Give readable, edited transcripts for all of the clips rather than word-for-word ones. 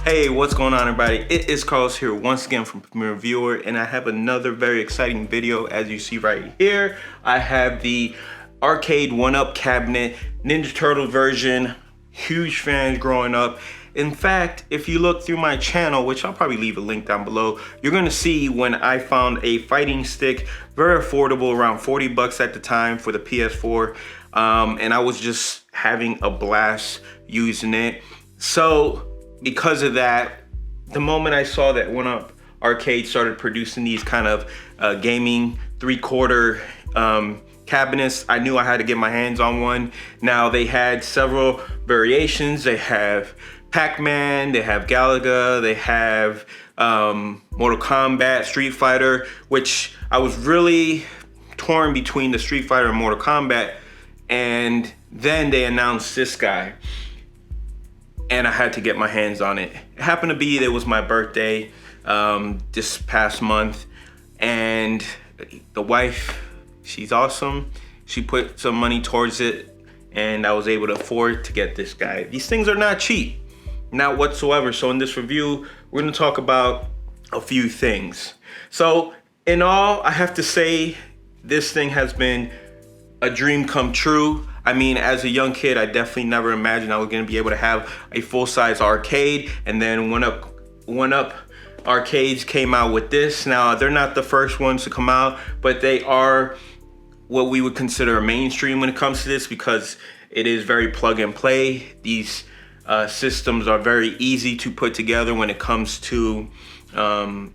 Hey, what's going on, everybody? It is Carlos here once again from Premier Viewer, and I have another very exciting video. As you see right here, I have the arcade 1-up cabinet, Ninja Turtle version. Huge fans growing up. In fact, if you look through my channel, which I'll probably leave a link down below, you're gonna see when I found a fighting stick, very affordable, around 40 bucks at the time for the PS4, and I was just having a blast using it. So because of that, the moment I saw that 1-up Arcade started producing these kind of gaming 3/4 cabinets, I knew I had to get my hands on one. Now they had several variations. They have Pac-Man, they have Galaga, they have Mortal Kombat, Street Fighter, which I was really torn between the Street Fighter and Mortal Kombat, and then they announced this guy, and I had to get my hands on it. It happened to be, it was my birthday this past month, and the wife, she's awesome. She put some money towards it, and I was able to afford to get this guy. These things are not cheap, not whatsoever. So in this review, we're gonna talk about a few things. So in all, I have to say, this thing has been a dream come true. I mean, as a young kid, I definitely never imagined I was gonna be able to have a full-size arcade, and then 1-up arcades came out with this. Now, they're not the first ones to come out, but they are what we would consider mainstream when it comes to this, because it is very plug and play. These systems are very easy to put together when it comes to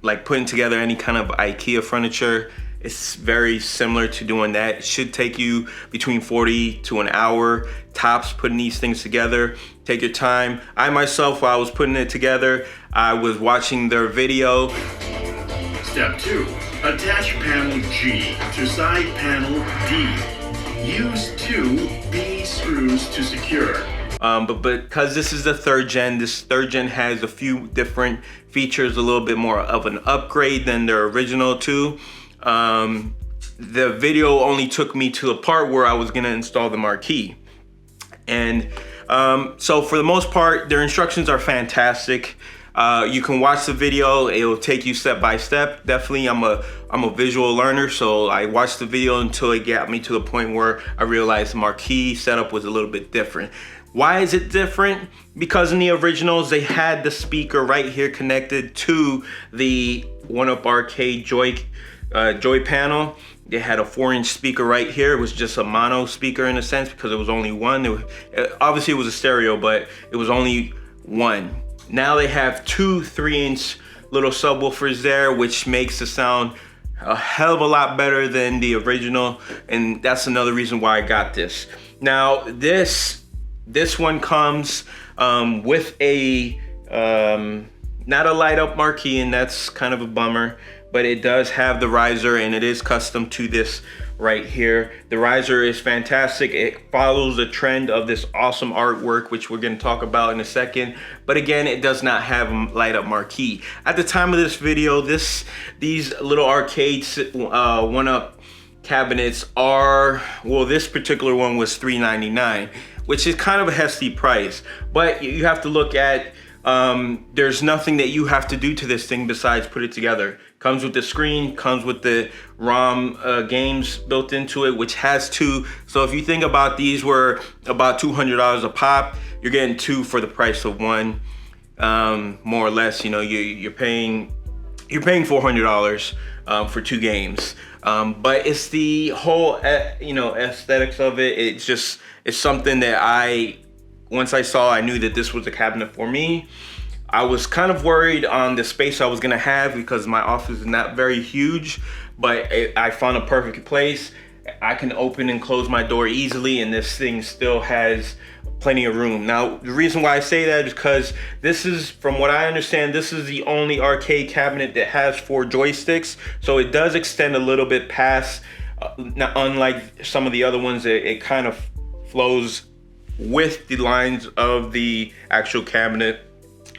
like putting together any kind of IKEA furniture. It's very similar to doing that. It should take you between 40 to an hour tops putting these things together. Take your time. I myself, while I was putting it together, I was watching their video. Step 2. Attach panel G to side panel D. Use 2 B screws to secure. But because this is the 3rd gen, this 3rd gen has a few different features, a little bit more of an upgrade than their original 2. The video only took me to the part where I was gonna install the marquee. And so for the most part, their instructions are fantastic. You can watch the video, it'll take you step by step. Definitely, I'm a visual learner, so I watched the video until it got me to the point where I realized the marquee setup was a little bit different. Why is it different? Because in the originals, they had the speaker right here connected to the 1-up Arcade joy panel. They had a 4-inch speaker right here. It was just a mono speaker in a sense, because it was only one. Obviously it was a stereo, but it was only one. Now they have 2 3-inch little subwoofers there, which makes the sound a hell of a lot better than the original, and that's another reason why I got this. Now this one comes with a not a light up marquee, and that's kind of a bummer, but it does have the riser, and it is custom to this right here. The riser is fantastic. It follows the trend of this awesome artwork, which we're going to talk about in a second. But again, it does not have a light up marquee. At the time of this video, these little arcade 1-up cabinets are, well, this particular one was $3.99, which is kind of a hefty price. But you have to look at, there's nothing that you have to do to this thing besides put it together. Comes with the screen, comes with the ROM games built into it, which has 2. So if you think about, these were about $200 a pop, you're getting 2 for the price of 1, more or less. You know, you're paying $400 for 2 games. But it's the whole aesthetics of it. It's something that once I saw, I knew that this was a cabinet for me. I was kind of worried on the space I was gonna have, because my office is not very huge, but I found a perfect place. I can open and close my door easily, and this thing still has plenty of room. Now, the reason why I say that is because this is, from what I understand, this is the only arcade cabinet that has 4 joysticks. So it does extend a little bit past, unlike some of the other ones, it kind of flows with the lines of the actual cabinet.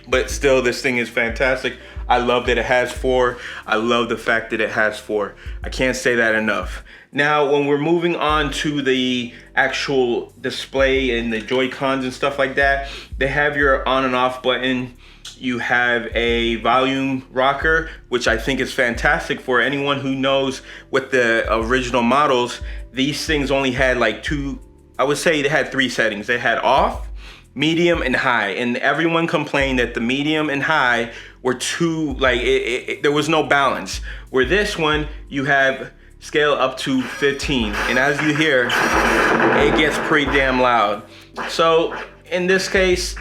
but still, this thing is fantastic. I love that it has 4. I love the fact that it has 4. I can't say that enough. Now, when we're moving on to the actual display and the Joy-Cons and stuff like that, they have your on and off button. You have a volume rocker, which I think is fantastic for anyone who knows with the original models. These things only had like 2, I would say they had 3 settings. They had off, medium, and high. And everyone complained that the medium and high were too, like, there was no balance. Where this one, you have scale up to 15. And as you hear, it gets pretty damn loud. So in this case,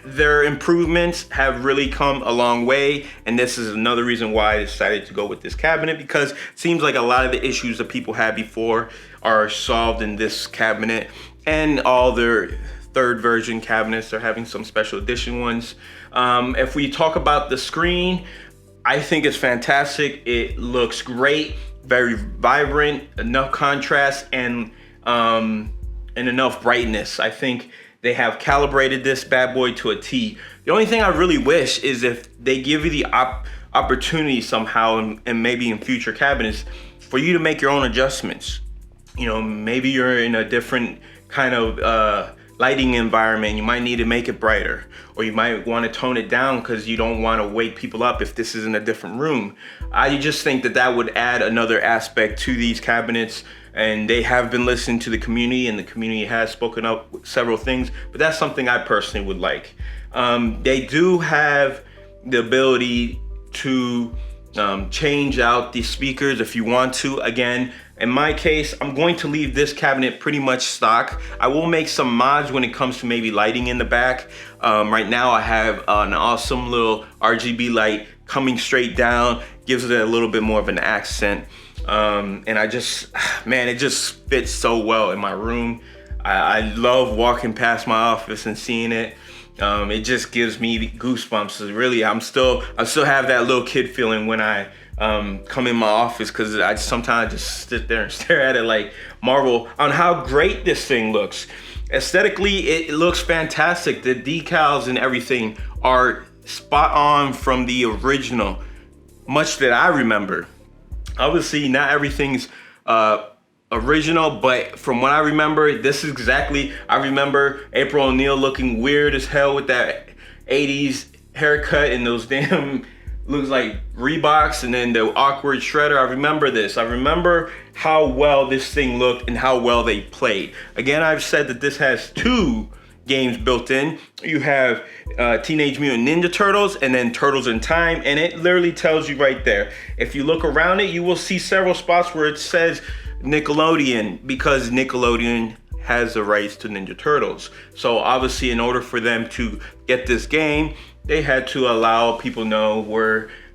their improvements have really come a long way, and this is another reason why I decided to go with this cabinet, because it seems like a lot of the issues that people had before are solved in this cabinet, and all their 3rd version cabinets. They're having some special edition ones. If we talk about the screen, I think it's fantastic. It looks great, very vibrant, enough contrast, and enough brightness. I think they have calibrated this bad boy to a T. The only thing I really wish is if they give you the opportunity somehow, and maybe in future cabinets, for you to make your own adjustments. You know, maybe you're in a different kind of lighting environment. You might need to make it brighter, or you might want to tone it down because you don't want to wake people up if this is in a different room. I just think that that would add another aspect to these cabinets. And they have been listening to the community, and the community has spoken up with several things, but that's something I personally would like. They do have the ability to change out the speakers if you want to. Again, in my case, I'm going to leave this cabinet pretty much stock. I will make some mods when it comes to maybe lighting in the back. Right now I have an awesome little RGB light coming straight down, gives it a little bit more of an accent. And I just, man, it just fits so well in my room. I love walking past my office and seeing it. It just gives me goosebumps. So really, I still have that little kid feeling when I come in my office, because I sometimes just sit there and stare at it like marvel on how great this thing looks. Aesthetically, it looks fantastic. The decals and everything are spot on from the original, much that I remember. Obviously, not everything's original, but from what I remember, this is exactly, I remember April O'Neil looking weird as hell with that 80s haircut and those damn, looks like Reeboks, and then the awkward shredder. I remember this. I remember how well this thing looked and how well they played. Again, I've said that this has 2 games built in. You have Teenage Mutant Ninja Turtles and then Turtles in Time, and it literally tells you right there. If you look around it, you will see several spots where it says Nickelodeon, because Nickelodeon has the rights to Ninja Turtles. So obviously, in order for them to get this game, they had to allow people know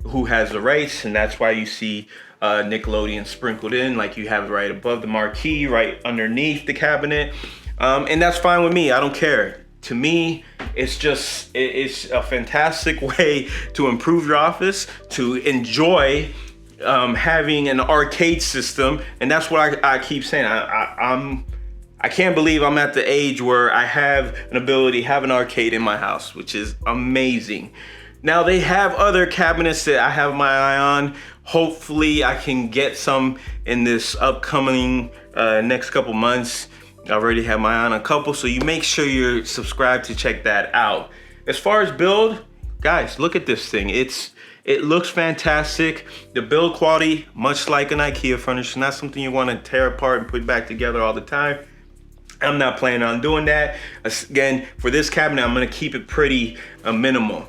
who has the rights, and that's why you see Nickelodeon sprinkled in, like you have right above the marquee, right underneath the cabinet. And that's fine with me. I don't care. To me, it's a fantastic way to improve your office, to enjoy having an arcade system. And that's what I keep saying. I can't believe I'm at the age where I have an ability to have an arcade in my house, which is amazing. Now, they have other cabinets that I have my eye on. Hopefully I can get some in this upcoming next couple months. I already have my eye on a couple, so you make sure you're subscribed to check that out. As far as build, guys, look at this thing. It looks fantastic. The build quality, much like an IKEA furniture, not something you want to tear apart and put back together all the time. I'm not planning on doing that. Again, for this cabinet, I'm gonna keep it pretty minimal.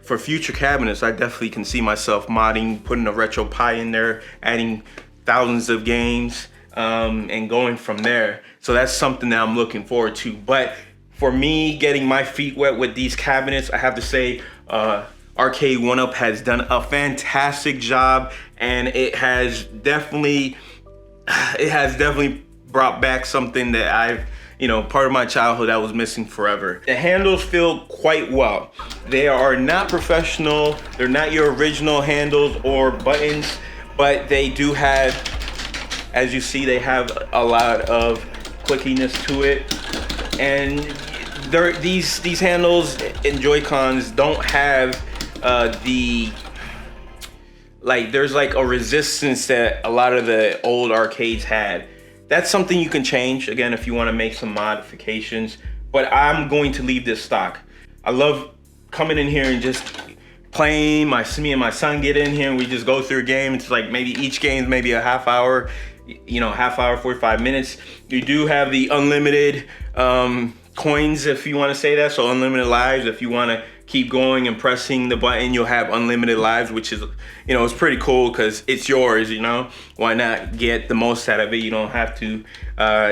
For future cabinets, I definitely can see myself modding, putting a retro Pi in there, adding thousands of games, and going from there. So that's something that I'm looking forward to. But for me, getting my feet wet with these cabinets, I have to say, Arcade 1UP has done a fantastic job, and it has definitely brought back something that part of my childhood I was missing forever. The handles feel quite well. They are not professional. They're not your original handles or buttons, but they do have, as you see, they have a lot of clickiness to it. And these handles and Joy-Cons don't have there's like a resistance that a lot of the old arcades had. That's something you can change, again, if you want to make some modifications, but I'm going to leave this stock. I love coming in here and just playing. Me and my son get in here and we just go through a game. It's like maybe each game's maybe a half hour, 45 minutes. You do have the unlimited coins, if you want to say that, so unlimited lives. If you want to keep going and pressing the button, you'll have unlimited lives, which is, it's pretty cool because it's yours. Why not get the most out of it? You don't have to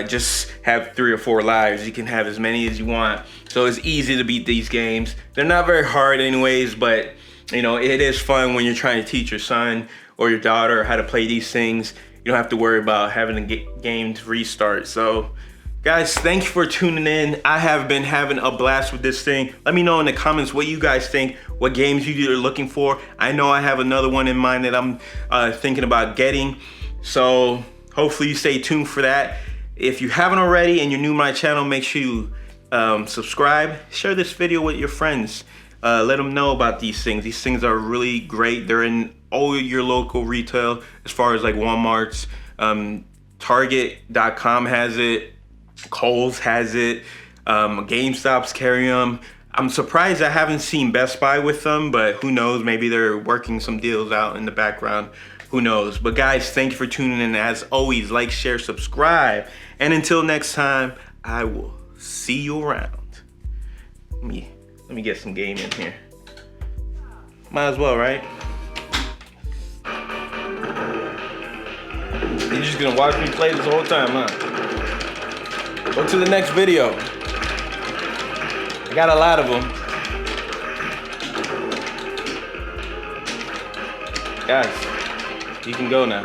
just have 3 or 4 lives. You can have as many as you want, so it's easy to beat these games. They're not very hard anyways, but it is fun when you're trying to teach your son or your daughter how to play these things. You don't have to worry about having the game to restart. So guys, thank you for tuning in. I have been having a blast with this thing. Let me know in the comments what you guys think, what games you are looking for. I know I have another one in mind that I'm thinking about getting. So hopefully you stay tuned for that. If you haven't already and you're new to my channel, make sure you subscribe. Share this video with your friends. Let them know about these things. These things are really great. They're in all your local retail, as far as like Walmart's, Target.com has it. Kohl's has it, GameStop's carry them. I'm surprised I haven't seen Best Buy with them, but who knows, maybe they're working some deals out in the background, who knows. But guys, thank you for tuning in. As always, like, share, subscribe, and until next time, I will see you around. Let me get some game in here. Might as well, right? You're just gonna watch me play this whole time, huh? Go to the next video. I got a lot of them. Guys, you can go now.